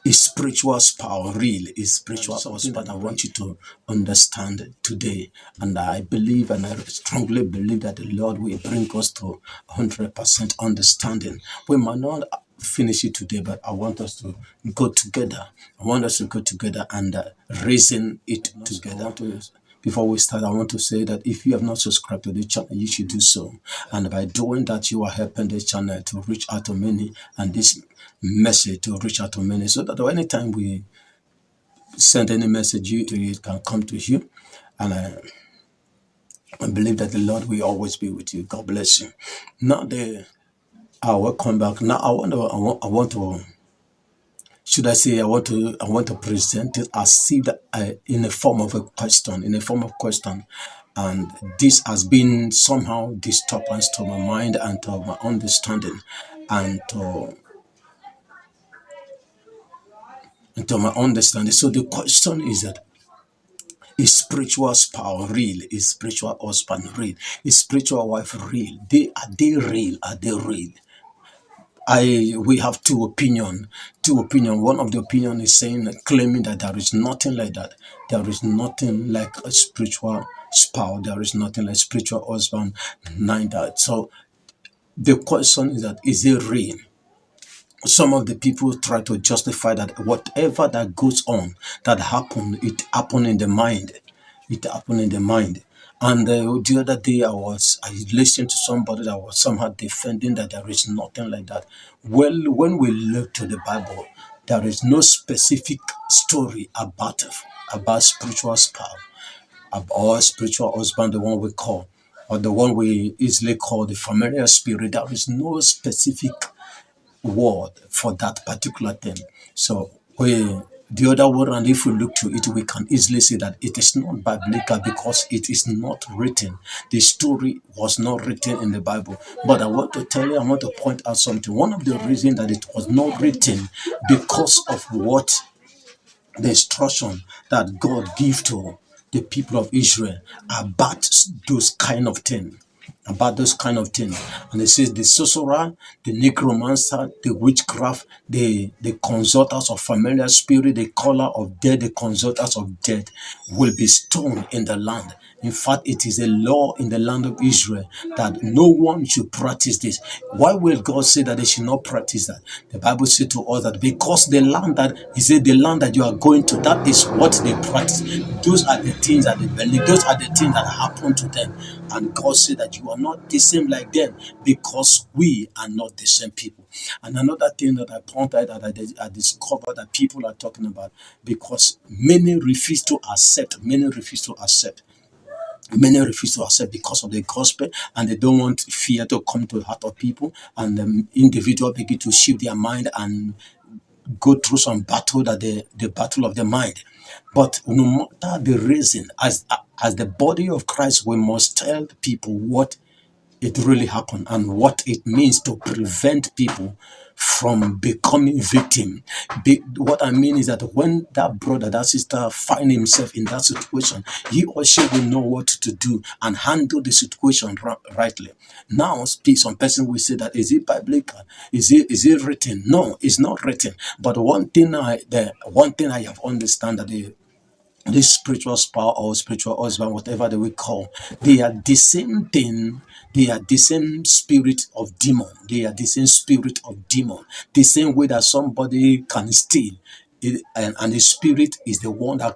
Is spiritual power real? Is spiritual husband? I want you to understand today. And I believe and I strongly believe that the Lord will bring us to 100% understanding. We might not finish it today, but I want us to go together. I want us to go together and reason it together. Before we start, I want to say that if you have not subscribed to the channel, you should do so. And by doing that, you are helping the channel to reach out to many, and this message to reach out to many, so that anytime we send any message, it can come to you. And I believe that the Lord will always be with you. God bless you. Now, I will come back. Now, I want to. Should I say I want to present it as if that, in a form of a question, and this has been somehow disturbance to my mind and to my understanding, and to my understanding. So the question is that, is spiritual spouse real? Is spiritual husband real? Is spiritual wife real? Are they real? Are they real? We have two opinion. One of the opinion is saying, claiming that there is nothing like that. There is nothing like a spiritual spouse. There is nothing like spiritual husband. Neither. So the question is that, is it real? Some of the people try to justify that whatever that goes on, that happened, it happened in the mind. It happened in the mind. And the other day I listened to somebody that was somehow defending that there is nothing like that. Well, when we look to the Bible, there is no specific story about spiritual spouse, or spiritual husband, the one we call, or the one we easily call the familiar spirit. There is no specific word for that particular thing. So the other word, and if we look to it, we can easily say that it is not biblical because it is not written. The story was not written in the Bible. But I want to tell you, I want to point out something. One of the reasons that it was not written, because of what the instruction that God gave to the people of Israel about those kind of things. And it says the sorcerer, the necromancer, the witchcraft, the consulters of familiar spirit, the caller of dead, the consulters of dead will be stoned in the land. In fact, it is a law in the land of Israel that no one should practice this. Why will God say that they should not practice that? The Bible says to us that because the land that you are going to, that is what they practice. Those are the things that they believe. Those are the things that happen to them. And God said that you are not the same like them, because we are not the same people. And another thing that I pointed out, that I discovered that people are talking about, because many refuse to accept because of the gospel, and they don't want fear to come to the heart of people, and the individual begin to shift their mind and go through some battle, that the battle of the mind. But no matter the reason, as the body of Christ, we must tell people what it really happened and what it means to prevent people from becoming victim. What I mean is that when that brother, that sister find himself in that situation, he or she will know what to do and handle the situation rightly. Now, some person will say that, is it biblical? Is it written? No, it's not written. But one thing I have understand, that this spiritual spouse or spiritual husband, whatever they will call, they are the same thing. They are the same spirit of demon. The same way that somebody can steal, and the spirit is the one that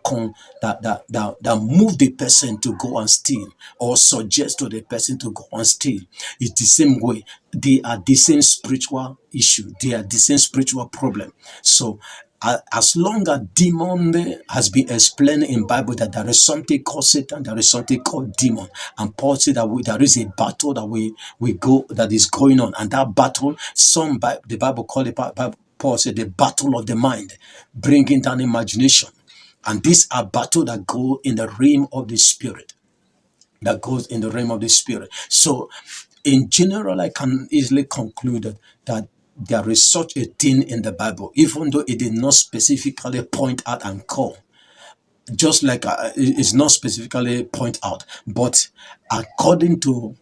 move the person to go and steal, or suggest to the person to go and steal. It's the same way. They are the same spiritual issue. They are the same spiritual problem. So as long as demon has been explained in Bible, that there is something called Satan, there is something called demon, and Paul said that there is a battle that we go, that is going on, and that battle, the Bible called it, Paul said, the battle of the mind, bringing down imagination. And these are battles that go in the realm of the spirit. So in general, I can easily conclude that there is such a thing in the Bible, even though it did not specifically point out and call. Just like it's not specifically point out, but according to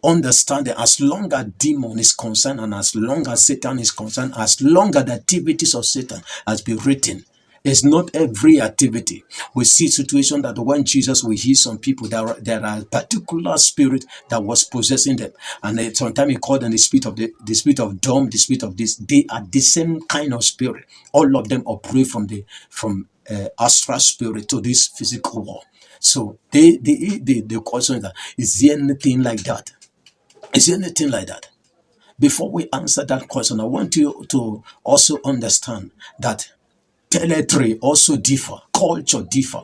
understanding, as long as demon is concerned and as long as Satan is concerned, as long as the activities of Satan has been written. It's not every activity. We see situation that when Jesus will heal some people, there are a particular spirit that was possessing them. And sometimes he called them the spirit of the spirit of dumb, the spirit of this. They are the same kind of spirit. All of them operate from astral spirit to this physical world. So the question is that, is there anything like that? Is there anything like that? Before we answer that question, I want you to also understand that territory also differ, culture differ,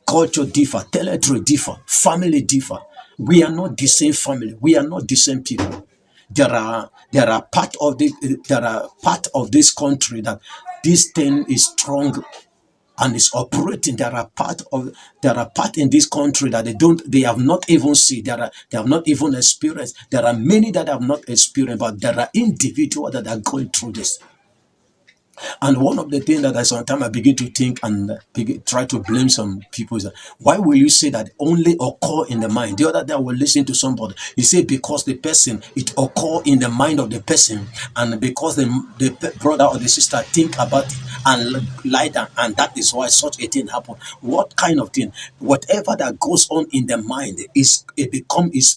territory differ, family differ. We are not the same family. We are not the same people. There are part of this country that this thing is strong and is operating. There are part in this country that they have not even seen. They have not even experienced. There are many that have not experienced, but there are individuals that are going through this. And one of the things that I sometimes I begin to think and try to blame some people is that, why will you say that only occur in the mind? The other day I will listen to somebody. He said because the person, it occur in the mind of the person, and because the brother or the sister think about it and lie down, and that is why such a thing happen. What kind of thing? Whatever that goes on in the mind is it become is